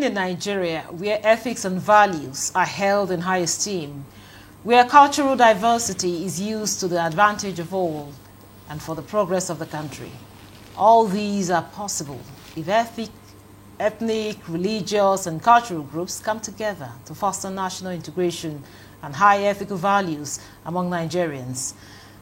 Living in Nigeria, where ethics and values are held in high esteem, where cultural diversity is used to the advantage of all and for the progress of the country. All these are possible if ethnic, religious, and cultural groups come together to foster national integration and high ethical values among Nigerians.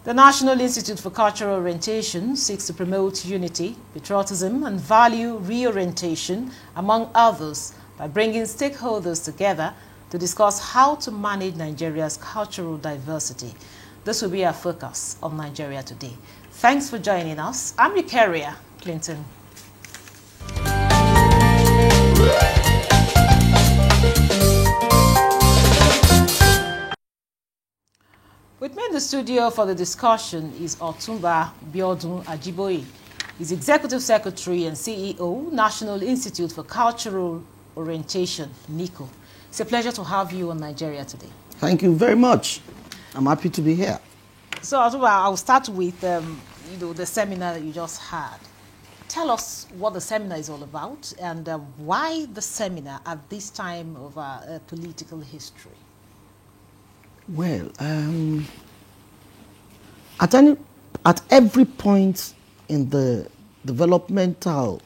The National Institute for Cultural Orientation seeks to promote unity, patriotism, and value reorientation, among others, by bringing stakeholders together to discuss how to manage Nigeria's cultural diversity. This will be our focus on Nigeria Today. Thanks for joining us. I'm Eukaria Clinton. With me in the studio for the discussion is Otumba Biodun Ajiboye. He's Executive Secretary and CEO, National Institute for Cultural Orientation, NICO. It's a pleasure to have you on Nigeria Today. Thank you very much. I'm happy to be here. So, Otumba, I'll start with the seminar that you just had. Tell us what the seminar is all about and why the seminar at this time of our political history. Well, at every point in the developmental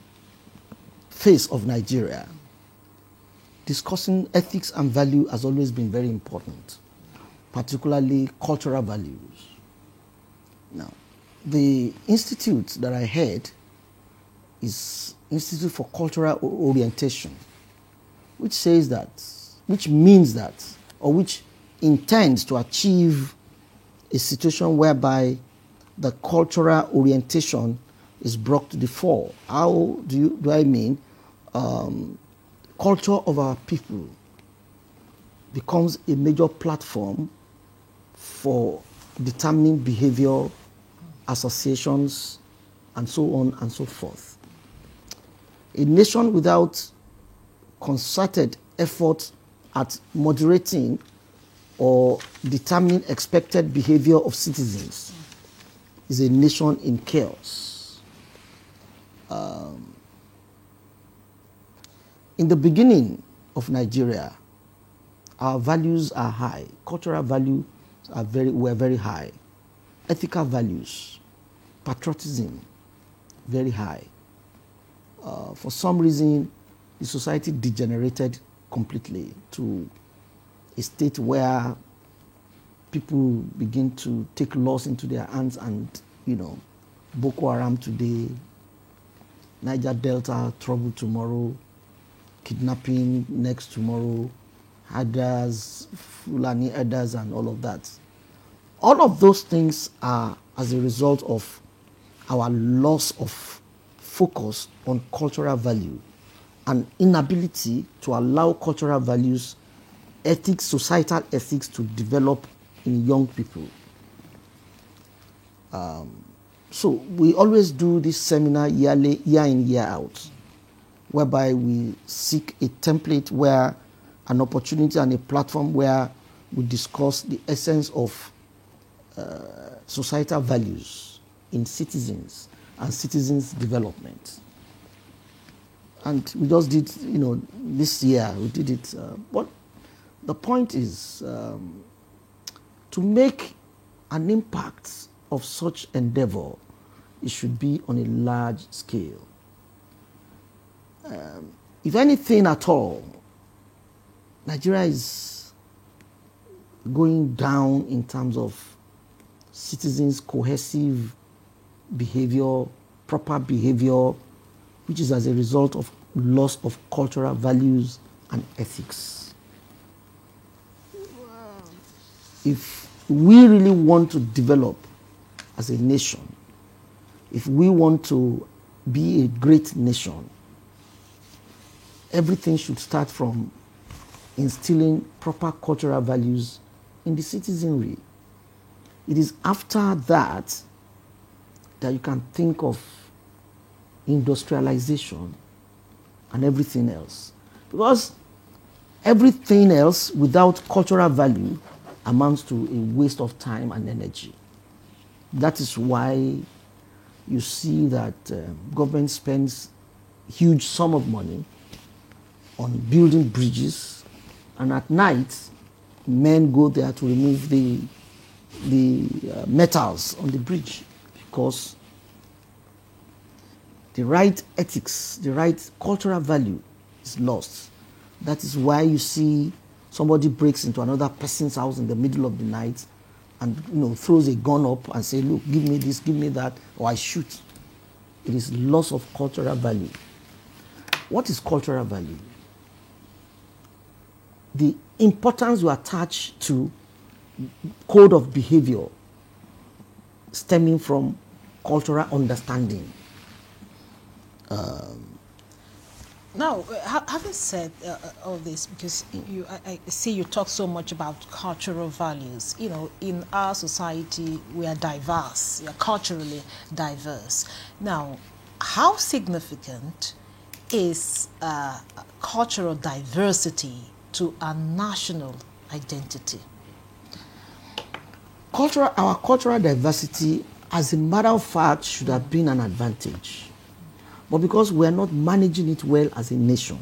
phase of Nigeria, discussing ethics and value has always been very important, particularly cultural values. Now, the institute that I head is Institute for Cultural Orientation, which intends to achieve a situation whereby the cultural orientation is brought to the fore. How do I mean? Culture of our people becomes a major platform for determining behavior, associations, and so on and so forth. A nation without concerted effort at moderating or determining expected behavior of citizens is a nation in chaos. In the beginning of Nigeria, our values are high. Cultural values were very high. Ethical values, patriotism, very high. For some reason, the society degenerated completely to a state where people begin to take laws into their hands and, Boko Haram today, Niger Delta trouble tomorrow, kidnapping next tomorrow, herders, Fulani herders and all of that. All of those things are as a result of our loss of focus on cultural value and inability to allow cultural values, ethics, societal ethics to develop in young people. So we always do this seminar year in, year out, whereby we seek a template where an opportunity and a platform where we discuss the essence of societal values in citizens and citizens' development. And we just did, this year we did it. But the point is to make an impact of such endeavor, it should be on a large scale. If anything at all, Nigeria is going down in terms of citizens' cohesive behavior, proper behavior, which is as a result of loss of cultural values and ethics. If we really want to develop as a nation, if we want to be a great nation, everything should start from instilling proper cultural values in the citizenry. It is after that that you can think of industrialization and everything else. Because everything else without cultural value amounts to a waste of time and energy. That is why you see that government spends huge sum of money on building bridges, and at night, men go there to remove the metals on the bridge, because the right ethics, the right cultural value is lost. That is why you see somebody breaks into another person's house in the middle of the night and throws a gun up and say, look, give me this, give me that, or I shoot. It is loss of cultural value. What is cultural value? The importance you attach to code of behavior stemming from cultural understanding. Now, having said all this, because I see you talk so much about cultural values. In our society, we are diverse. We are culturally diverse. Now, how significant is cultural diversity to our national identity? Our cultural diversity, as a matter of fact, should have been an advantage. But because we are not managing it well as a nation,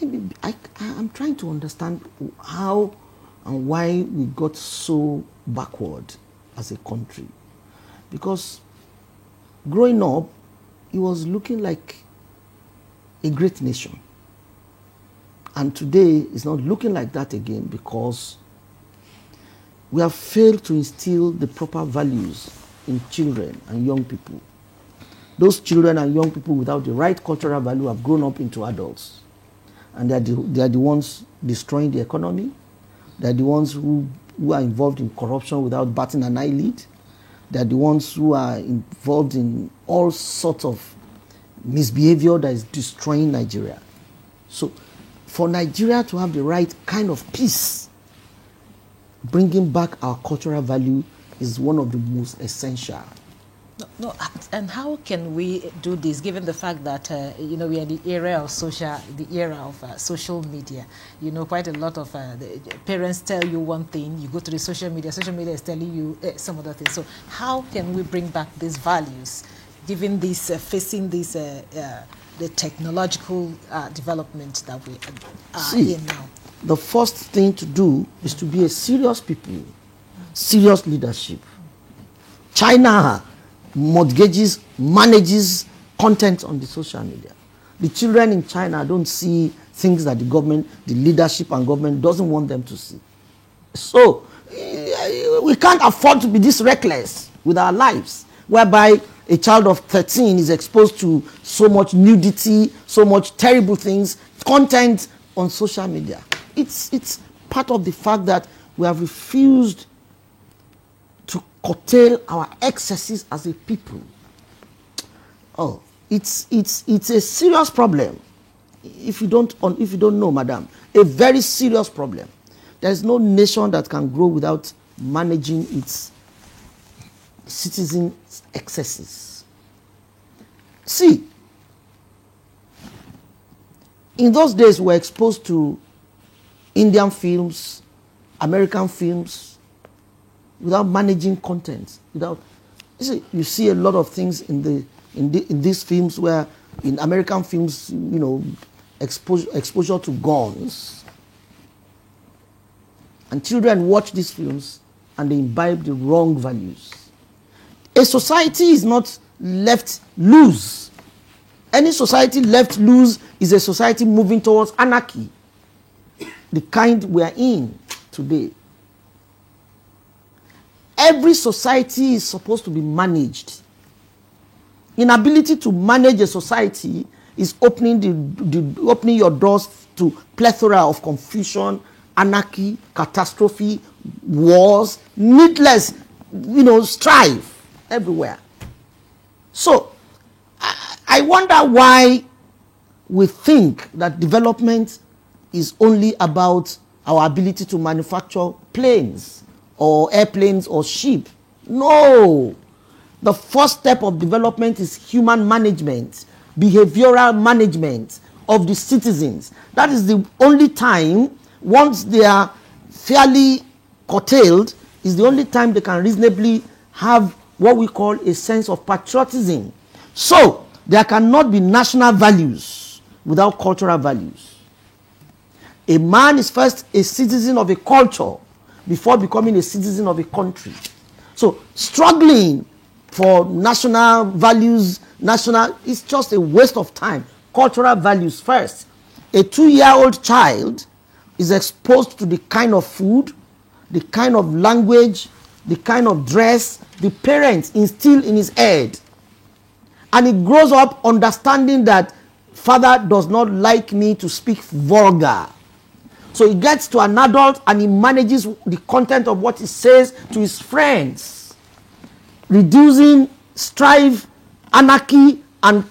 I'm trying to understand how and why we got so backward as a country. Because growing up, it was looking like a great nation. And today, it's not looking like that again, because we have failed to instill the proper values in children and young people. Those children and young people without the right cultural value have grown up into adults. And they are the ones destroying the economy. They are the ones who are involved in corruption without batting an eyelid. They are the ones who are involved in all sorts of misbehavior that is destroying Nigeria. So for Nigeria to have the right kind of peace, bringing back our cultural value is one of the most essential. No, and how can we do this, given the fact that we are in the era of social media? Quite a lot of the parents tell you one thing, you go to the social media is telling you some other things. So how can we bring back these values, given this facing this the technological development that we are in now? The first thing to do is to be a serious people, serious leadership. China manages content on the social media. The children in China don't see things that the leadership and government doesn't want them to see. So we can't afford to be this reckless with our lives, whereby a child of 13 is exposed to so much nudity, so much terrible things, content on social media. It's part of the fact that we have refused to curtail our excesses as a people. Oh, it's a serious problem. If you don't know, madam, a very serious problem. There is no nation that can grow without managing its citizens' excesses. See, in those days we were exposed to Indian films, American films, without managing content. You see a lot of things in these films where, in American films, exposure to guns. And children watch these films and they imbibe the wrong values. A society is not left loose. Any society left loose is a society moving towards anarchy, the kind we are in today. Every society is supposed to be managed. Inability to manage a society is opening your doors to plethora of confusion, anarchy, catastrophe, wars, needless, strife everywhere. So, I wonder why we think that development is only about our ability to manufacture planes or airplanes or ship. No. The first step of development is human management, behavioral management of the citizens. That is the only time, once they are fairly curtailed, is the only time they can reasonably have what we call a sense of patriotism. So, there cannot be national values without cultural values. A man is first a citizen of a culture before becoming a citizen of a country. So struggling for national values, it's just a waste of time. Cultural values first. A 2-year-old child is exposed to the kind of food, the kind of language, the kind of dress the parents instill in his head. And he grows up understanding that father does not like me to speak vulgar. So he gets to an adult and he manages the content of what he says to his friends, reducing strife, anarchy, and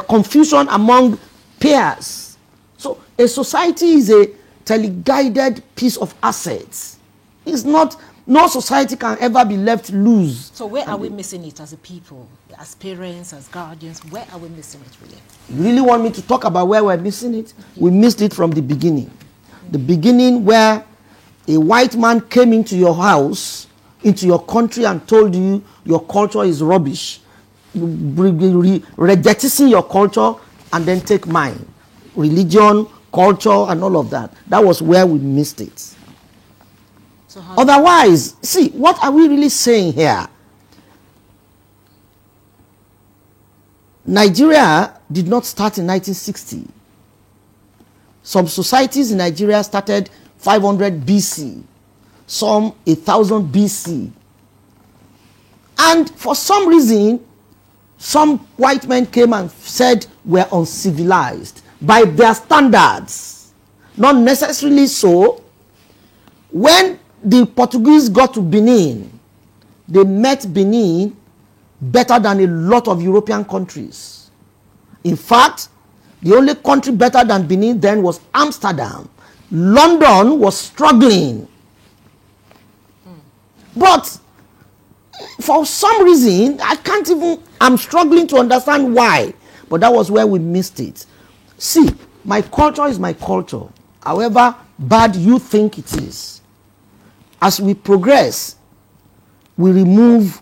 confusion among peers. So a society is a teleguided piece of assets. It's not, no society can ever be left loose. So where are we missing it as a people, as parents, as guardians? Where are we missing it really? You really want me to talk about where we're missing it? We missed it from the beginning. The beginning where a white man came into your house, into your country, and told you your culture is rubbish. Rejecting your culture and then take mine. Religion, culture, and all of that. That was where we missed it. So otherwise, see, what are we really saying here? Nigeria did not start in 1960. Some societies in Nigeria started 500 BC, some 1000 BC. And for some reason, some white men came and said we're uncivilized by their standards. Not necessarily so. When the Portuguese got to Benin, they met Benin better than a lot of European countries. In fact, the only country better than Benin then was Amsterdam. London was struggling. But for some reason, I'm struggling to understand why. But that was where we missed it. See, my culture is my culture, however bad you think it is. As we progress, we remove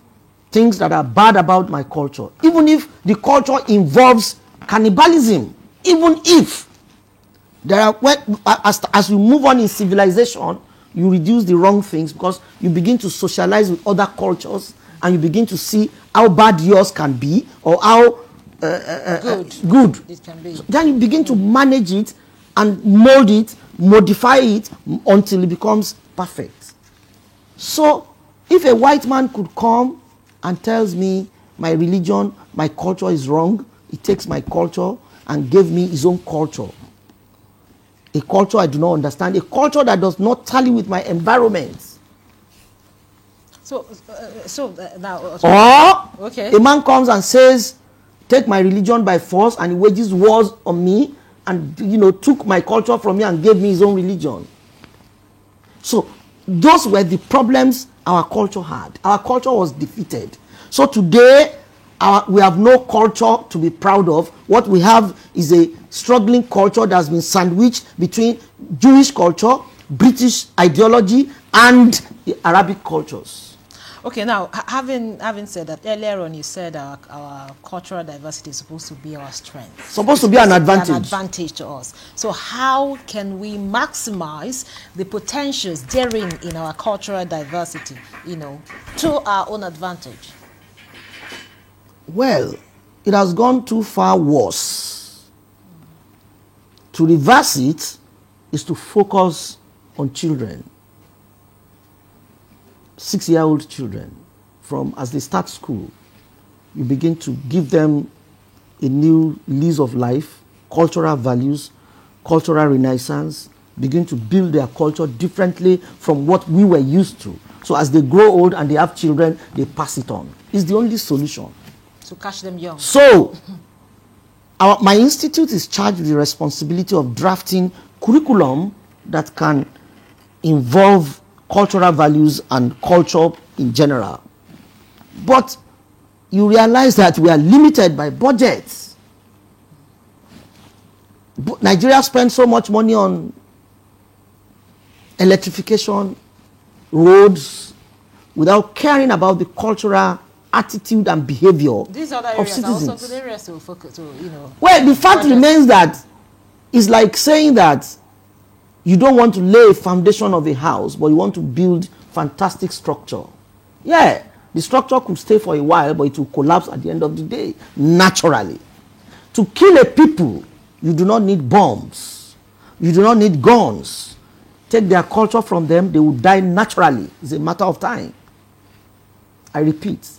things that are bad about my culture. Even if the culture involves cannibalism, even if there are, as you move on in civilization, you reduce the wrong things because you begin to socialize with other cultures and you begin to see how bad yours can be or how good it can be. So then you begin to manage it and mold it, modify it until it becomes perfect. So if a white man could come and tells me my religion, my culture is wrong, he takes my culture and gave me his own culture. A culture I do not understand, a culture that does not tally with my environment. Now, or okay. A man comes and says, take my religion by force, and he wages wars on me and took my culture from me and gave me his own religion. So those were the problems our culture had. Our culture was defeated. So today, we have no culture to be proud of. What we have is a struggling culture that has been sandwiched between Jewish culture, British ideology, and the Arabic cultures. Okay, now, having said that, earlier on you said our cultural diversity is supposed to be our strength. Supposed to be an advantage. An advantage to us. So how can we maximize the potentials therein in our cultural diversity, to our own advantage? Well, it has gone too far worse. To reverse it is to focus on children. 6-year-old children, from as they start school, you begin to give them a new lease of life, cultural values, cultural renaissance, begin to build their culture differently from what we were used to. So as they grow old and they have children, they pass it on. It's the only solution. To catch them young. So, my institute is charged with the responsibility of drafting curriculum that can involve cultural values and culture in general. But you realize that we are limited by budgets. Nigeria spends so much money on electrification, roads, without caring about the cultural attitude and behavior These other of areas citizens. are also good areas to focus to, you know. Well, the fact remains that it's like saying that you don't want to lay a foundation of a house, but you want to build fantastic structure. Yeah, the structure could stay for a while, but it will collapse at the end of the day, naturally. To kill a people, you do not need bombs. You do not need guns. Take their culture from them, they will die naturally. It's a matter of time. I repeat,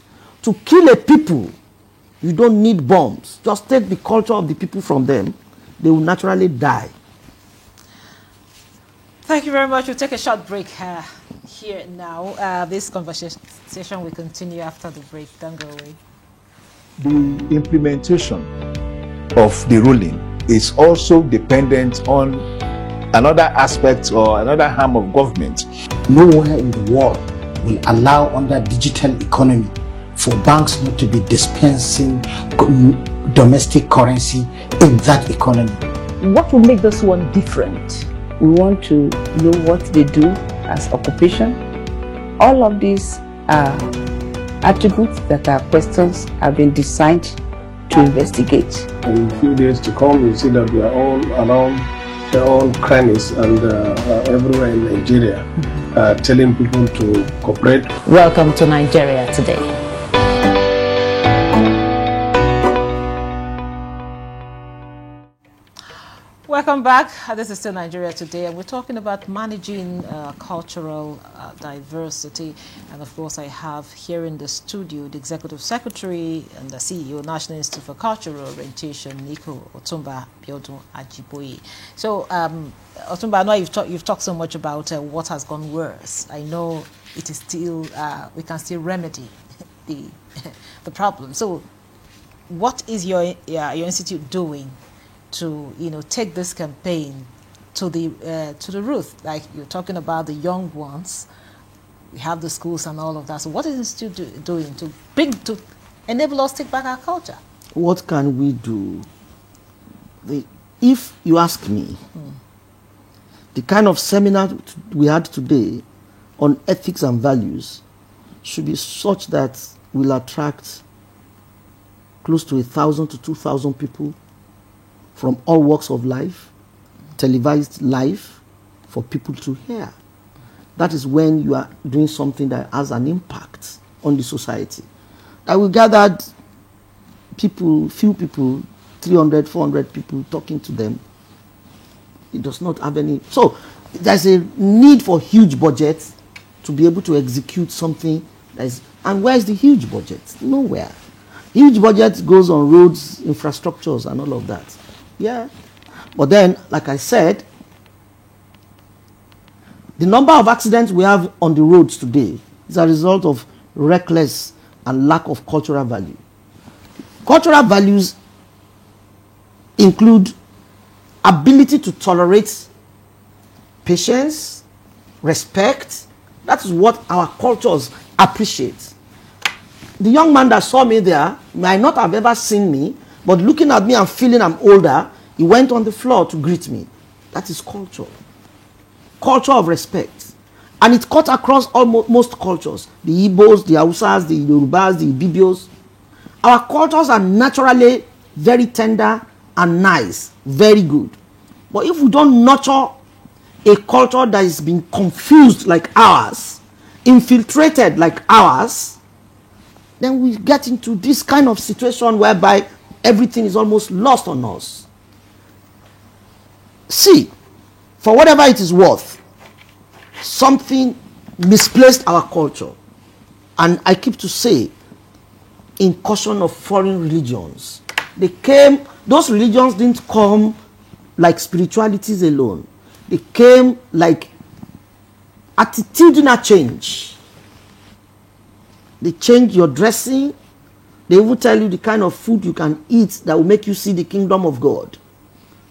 to kill a people, you don't need bombs. Just take the culture of the people from them, they will naturally die. Thank you very much. We'll take a short break here now. This conversation will continue after the break. Don't go away. The implementation of the ruling is also dependent on another aspect or another arm of government. Nowhere in the world will allow under digital economy for banks not to be dispensing domestic currency in that economy. What will make this one different? We want to know what they do as occupation. All of these are attributes that are questions have been designed to investigate. In a few days to come, you see that we are all around their own crannies and everywhere in Nigeria, telling people to cooperate. Welcome to Nigeria Today. Welcome back. This is still Nigeria Today, and we're talking about managing cultural diversity. And of course, I have here in the studio the Executive Secretary and the CEO, National Institute for Cultural Orientation, Nico Otumba Biodun Ajiboye. So, Otumba, I know you've talked so much about what has gone worse. I know it is still we can still remedy the problem. So, what is your institute doing to take this campaign to the root? Like you're talking about the young ones, we have the schools and all of that. So what is the institute doing to enable us to take back our culture? What can we do? If you ask me, the kind of seminar we had today on ethics and values should be such that will attract close to 1,000 to 2,000 people from all walks of life, televised live for people to hear. That is when you are doing something that has an impact on the society. And we gathered people, few people, 300, 400 people talking to them. It does not have any. So there's a need for huge budget to be able to execute something that is. And where is the huge budget? Nowhere. Huge budget goes on roads, infrastructures, and all of that. Yeah, but then, like I said, the number of accidents we have on the roads today is a result of reckless and lack of cultural value. Cultural values include ability to tolerate patience, respect. That is what our cultures appreciate. The young man that saw me there might not have ever seen me, but looking at me and feeling I'm older, he went on the floor to greet me. That is culture. Culture of respect. And it cut across most cultures. The Igbos, the Hausas, the Yorubas, the Ibibios. Our cultures are naturally very tender and nice. Very good. But if we don't nurture a culture that is being confused like ours, infiltrated like ours, then we get into this kind of situation whereby everything is almost lost on us. See, for whatever it is worth, something misplaced our culture. And I keep to say, incursion of foreign religions. Those religions didn't come like spiritualities alone. They came like attitudinal change. They change your dressing. They will tell you the kind of food you can eat that will make you see the kingdom of God.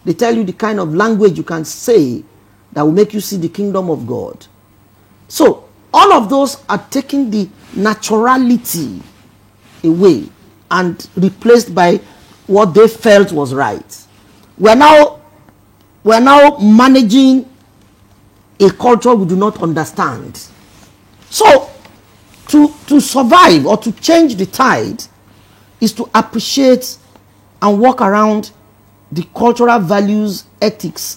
They tell you the kind of language you can say that will make you see the kingdom of God. So, all of those are taking the naturality away and replaced by what they felt was right. We're now managing a culture we do not understand. So, To survive or to change the tide is to appreciate and walk around the cultural values, ethics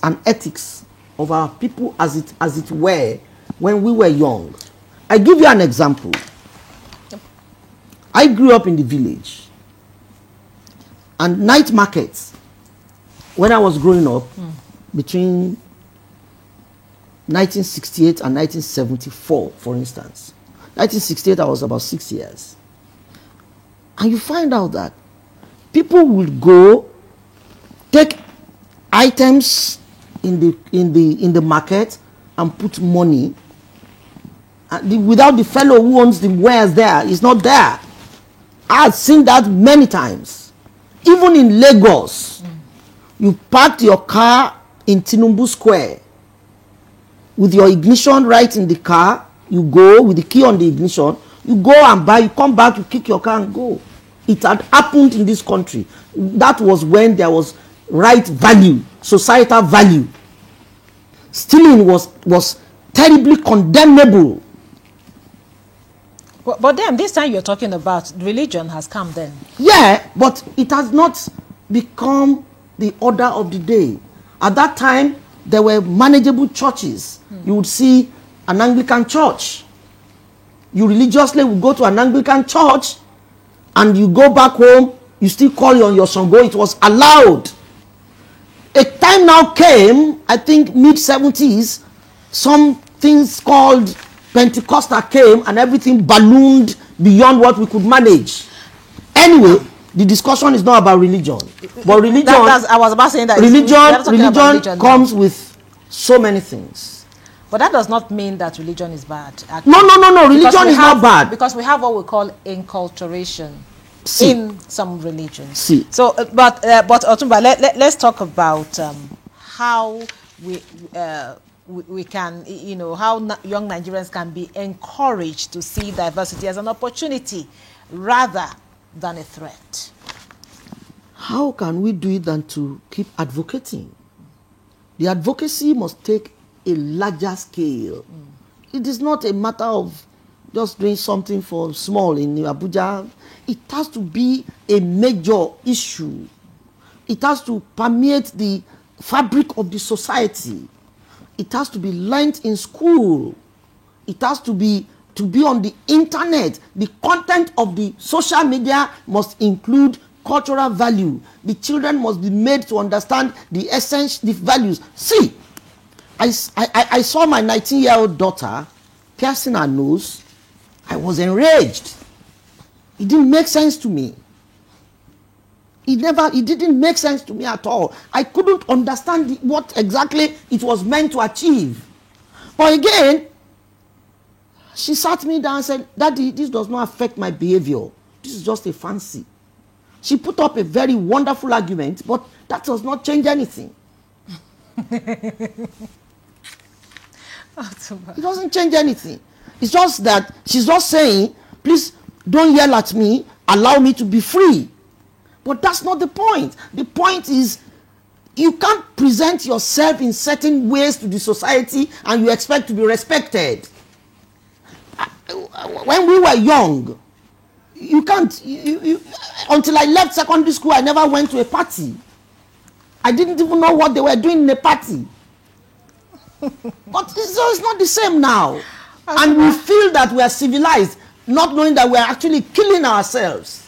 of our people as it were when we were young. I give you an example. I grew up in the village, and night markets, when I was growing up, between 1968 and 1974, for instance. 1968, I was about 6 years. And you find out that people would go take items in the market and put money, and without the fellow who owns the wares there is not there. I've seen that many times. Even in Lagos, you parked your car in Tinubu Square with your ignition right in the car. You go with the key on the ignition, you go and buy, you come back, you kick your car and go. It had happened in this country. That was when there was right value, societal value. Stealing was terribly condemnable. But then this time you're talking about religion has come then. Yeah, but it has not become the order of the day. At that time, there were manageable churches. You would see an Anglican church. You religiously would go to an Anglican church, and you go back home, you still call on your Shango. It was allowed. A time now came, I think mid-70s, some things called Pentecostal came, and everything ballooned beyond what we could manage. Anyway, the discussion is not about religion. But religion, I was about saying that religion comes with so many things. But that does not mean that religion is bad. Actually. No. Religion is not bad. Because we have what we call enculturation in some religions. So, but Otumba, let's talk about how we can, how young Nigerians can be encouraged to see diversity as an opportunity rather than a threat. How can we do it than to keep advocating? The advocacy must take a larger scale. It is not a matter of just doing something for small in Abuja. It has to be a major issue. It has to permeate the fabric of the society. It has to be learnt in school. It has to be on the internet. The content of the social media must include cultural value. The children must be made to understand the essence, the values. See, I saw my 19-year-old daughter piercing her nose. I was enraged. It didn't make sense to me. It didn't make sense to me at all. I couldn't understand what exactly it was meant to achieve. But again, she sat me down and said, "Daddy, this does not affect my behavior. This is just a fancy." She put up a very wonderful argument, but that does not change anything. It doesn't change anything. It's just that she's just saying, please don't yell at me, allow me to be free. But that's not the point. The point is, you can't present yourself in certain ways to the society and you expect to be respected. When we were young, you can't, until I left secondary school, I never went to a party. I didn't even know what they were doing in a party. But it's not the same now. And we feel that we are civilized, not knowing that we are actually killing ourselves.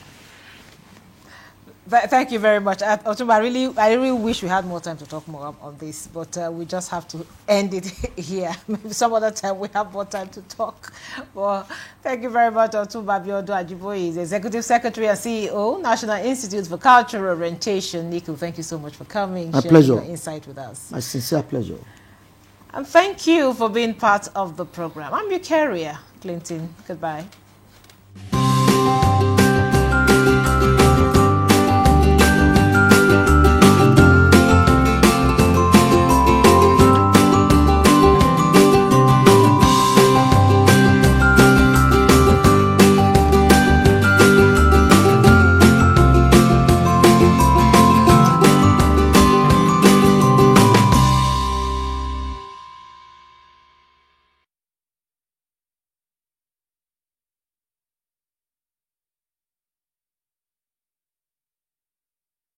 Thank you very much. Otumba, I really wish we had more time to talk more on this, but we just have to end it here. Maybe some other time we have more time to talk. Well, thank you very much, Otumba Biodo Ajiboye, is Executive Secretary and CEO, National Institute for Cultural Orientation. Niku, thank you so much for coming, sharing your insight with us. My sincere pleasure. And thank you for being part of the program. I'm your carrier, Clinton. Goodbye.